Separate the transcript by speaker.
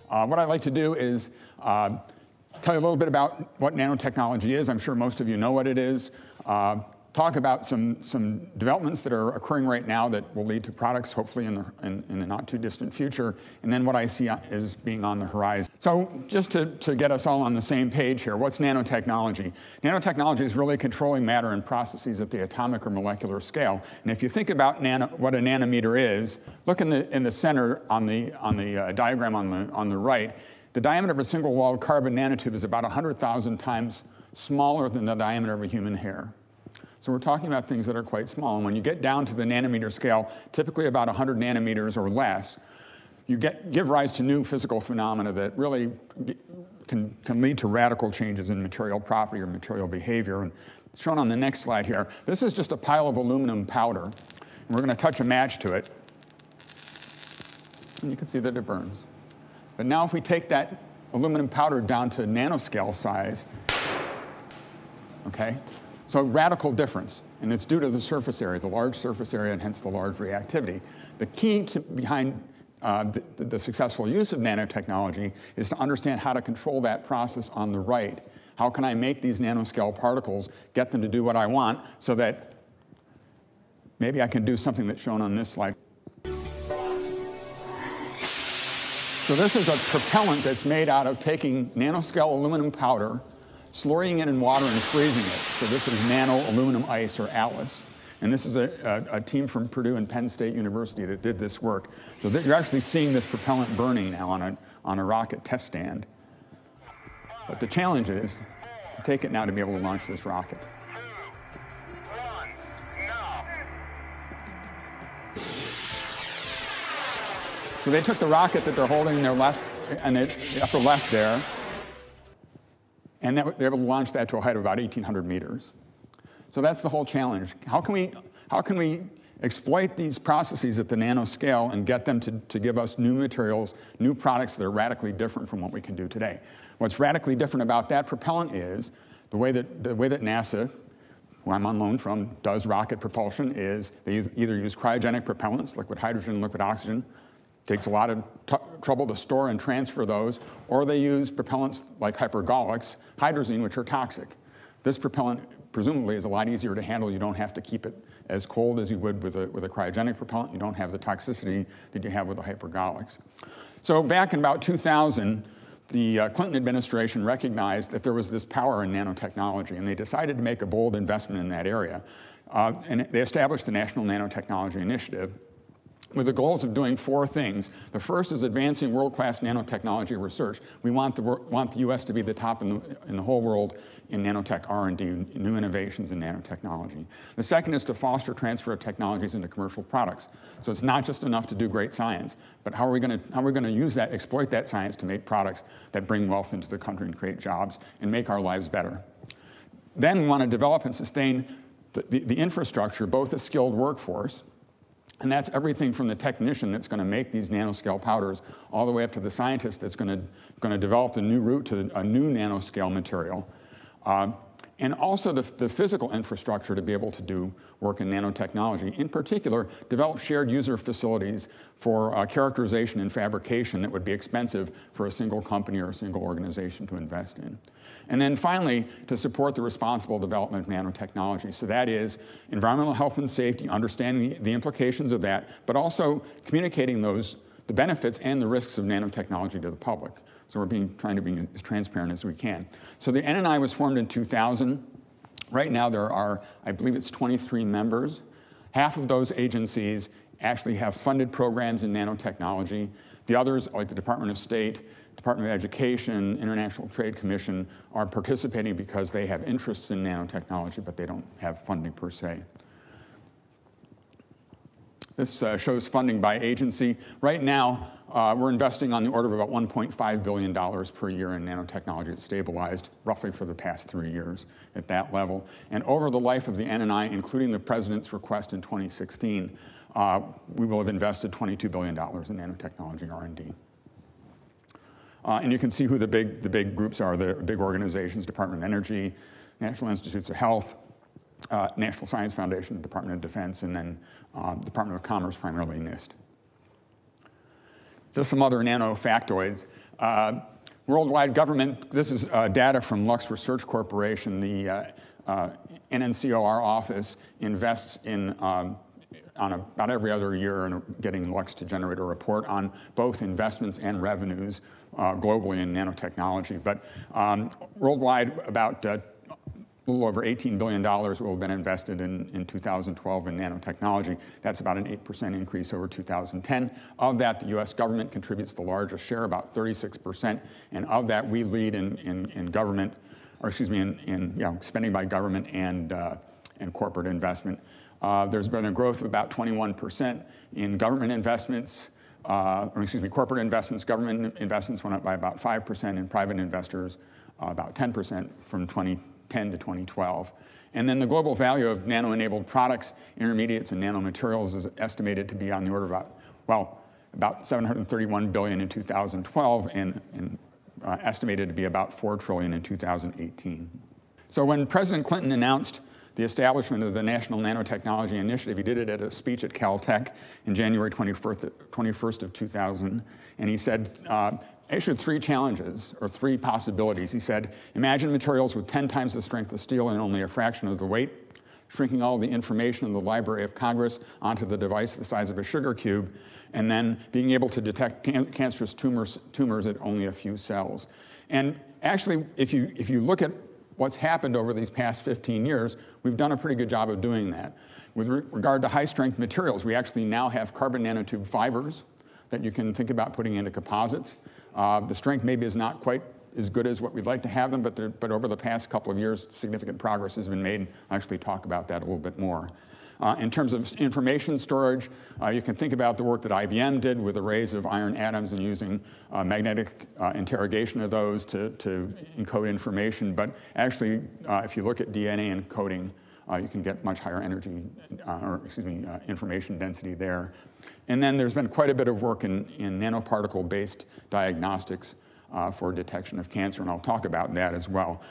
Speaker 1: What I'd like to do is tell you a little bit about what nanotechnology is. I'm sure most of you know what it is. Talk about some developments that are occurring right now that will lead to products, hopefully in the not too distant future, and then what I see as being on the horizon. So just to get us all on the same page here, what's nanotechnology? Nanotechnology is really controlling matter and processes at the atomic or molecular scale. And if you think about what a nanometer is, look in the center on the diagram on the right. The diameter of a single-walled carbon nanotube is about 100,000 times smaller than the diameter of a human hair. So we're talking about things that are quite small. And when you get down to the nanometer scale, typically about 100 nanometers or less, you give rise to new physical phenomena that really can lead to radical changes in material property or material behavior. And shown on the next slide here, this is just a pile of aluminum powder. And we're going to touch a match to it. And you can see that it burns. But now if we take that aluminum powder down to nanoscale size, okay? So radical difference, and it's due to the surface area, the large surface area, and hence the large reactivity. The key behind the successful use of nanotechnology is to understand how to control that process on the right. How can I make these nanoscale particles, get them to do what I want, so that maybe I can do something that's shown on this slide. So this is a propellant that's made out of taking nanoscale aluminum powder, slurrying it in water and freezing it. So this is nano aluminum ice, or ATLAS. And this is a team from Purdue and Penn State University that did this work. So that you're actually seeing this propellant burning now on a rocket test stand. But the challenge is to take it now to be able to launch this rocket. So they took the rocket that they're holding in their left, and the upper left there, and they're able to launch that to a height of about 1,800 meters. So that's the whole challenge. How can we exploit these processes at the nanoscale and get them to give us new materials, new products that are radically different from what we can do today? What's radically different about that propellant is the way that NASA, who I'm on loan from, does rocket propulsion is they either use cryogenic propellants, liquid hydrogen and liquid oxygen. Takes a lot of trouble to store and transfer those, or they use propellants like hypergolics, hydrazine, which are toxic. This propellant presumably is a lot easier to handle. You don't have to keep it as cold as you would with a cryogenic propellant. You don't have the toxicity that you have with the hypergolics. So back in about 2000, the Clinton administration recognized that there was this power in nanotechnology, and they decided to make a bold investment in that area. And they established the National Nanotechnology Initiative, with the goals of doing four things. The first is advancing world-class nanotechnology research. We want the U.S. to be the top in the whole world in nanotech R&D, new innovations in nanotechnology. The second is to foster transfer of technologies into commercial products. So it's not just enough to do great science, but how are we going to use that, exploit that science to make products that bring wealth into the country and create jobs and make our lives better. Then we want to develop and sustain the infrastructure, both a skilled workforce, and that's everything from the technician that's going to make these nanoscale powders all the way up to the scientist that's going to develop the new route to a new nanoscale material. And also the physical infrastructure to be able to do work in nanotechnology. In particular, develop shared user facilities for characterization and fabrication that would be expensive for a single company or a single organization to invest in. And then finally, to support the responsible development of nanotechnology. So that is environmental health and safety, understanding the implications of that, but also communicating the benefits and the risks of nanotechnology to the public. So we're trying to be as transparent as we can. So the NNI was formed in 2000. Right now there are, I believe it's 23 members. Half of those agencies actually have funded programs in nanotechnology. The others, like the Department of State, Department of Education, International Trade Commission, are participating because they have interests in nanotechnology, but they don't have funding per se. This shows funding by agency. Right now, we're investing on the order of about $1.5 billion per year in nanotechnology. It's stabilized roughly for the past 3 years at that level. And over the life of the NNI, including the President's request in 2016, we will have invested $22 billion in nanotechnology R&D. And you can see who the big groups are, the big organizations: Department of Energy, National Institutes of Health, National Science Foundation, Department of Defense, and then Department of Commerce, primarily NIST. Just some other nano factoids. Worldwide government, this is data from Lux Research Corporation. The NNCOR office invests in on about every other year in getting Lux to generate a report on both investments and revenues globally in nanotechnology. But worldwide, about a little over $18 billion will have been invested in 2012 in nanotechnology. That's about an 8% increase over 2010. Of that, the US government contributes the largest share, about 36%. And of that, we lead in government, or excuse me, in spending by government and corporate investment. There's been a growth of about 21% in government investments, corporate investments. Government investments went up by about 5%, and private investors about 10% from 2010 to 2012. And then the global value of nano-enabled products, intermediates, and nanomaterials is estimated to be on the order of about $731 billion in 2012, and estimated to be about $4 trillion in 2018. So when President Clinton announced the establishment of the National Nanotechnology Initiative, he did it at a speech at Caltech in January 21st of 2000, and he said, issued three challenges, or three possibilities. He said, imagine materials with 10 times the strength of steel and only a fraction of the weight, shrinking all the information in the Library of Congress onto the device the size of a sugar cube, and then being able to detect cancerous tumors at only a few cells. And actually, if you look at what's happened over these past 15 years, we've done a pretty good job of doing that. With regard to high-strength materials, we actually now have carbon nanotube fibers that you can think about putting into composites. The strength maybe is not quite as good as what we'd like to have them, but over the past couple of years, significant progress has been made. I'll actually talk about that a little bit more. In terms of information storage, you can think about the work that IBM did with arrays of iron atoms and using magnetic interrogation of those to encode information. But actually, if you look at DNA encoding, you can get much higher energy, information density there. And then there's been quite a bit of work in nanoparticle-based diagnostics for detection of cancer, and I'll talk about that as well.